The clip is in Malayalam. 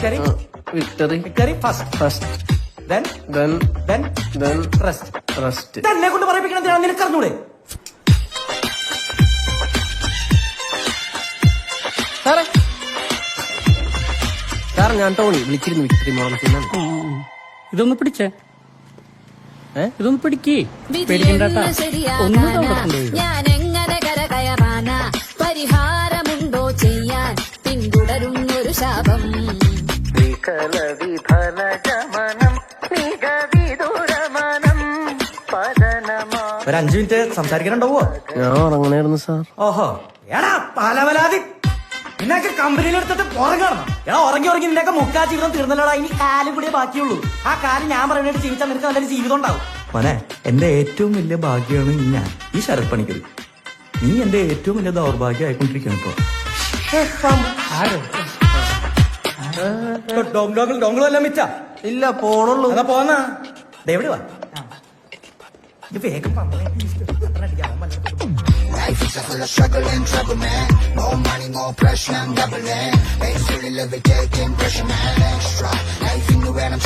വിക്ടറി ഫസ്റ്റ് then rest തന്നെ കൊണ്ട് പറയിപ്പിക്കണ നിനക്ക് അറിഞ്ഞൂടെ? സാർ ഞാൻ ടോണി വിളിച്ചിരുന്നു വിക്ടറി മോളെ. ഇതൊന്ന് പിടിച്ചേ, ഇതൊന്ന് പിടിക്കേ, പേടിക്കണ്ടാ. ഞാൻ എങ്ങനെ കരകയറാന? പരിഹാരമുണ്ടോ ചെയ്യാൻ? പിന്തുടരുന്നൊരു ശാപം. ഒരു 5 മിനിറ്റ് സംസാരിക്കാനുണ്ടാവോ? ഞാൻ ഉറങ്ങണായിരുന്നു സാർ. ഓഹോ, എടാ പലവലാതി നിന്നൊക്കെ കമ്പനിയിലെടുത്തിട്ട് ഉറങ്ങണം. എടാ ഉറങ്ങി നിന്നൊക്കെ മുക്കാ ജീവിതം തീർന്നല്ലോടാ. ഇനി കാലും കൂടിയേ ബാക്കിയുള്ളൂ. ആ കാര്യം ഞാൻ പറയുന്നത് ജീവിച്ചാൽ നിനക്ക് നല്ലൊരു ജീവിതം ഉണ്ടാവും. മോനെ, എന്റെ ഏറ്റവും വലിയ ഭാഗ്യമാണ് ഞാൻ ഈ ശരത് പണിക്കർ. നീ എന്റെ ഏറ്റവും വലിയ ദൗർഭാഗ്യമായിക്കൊണ്ടിരിക്കണം ഇപ്പൊ. ഡോങ്കളെല്ലാം മിച്ച ഇല്ല, പോണുള്ളൂ. എന്നാ പോന്നാ എവിടെ വാ വേഗം Life is full of struggle and trouble, man. More money, more pressure, I'm doubling. Ain't feeling love, taking pressure, man. Extra. Life in the way I'm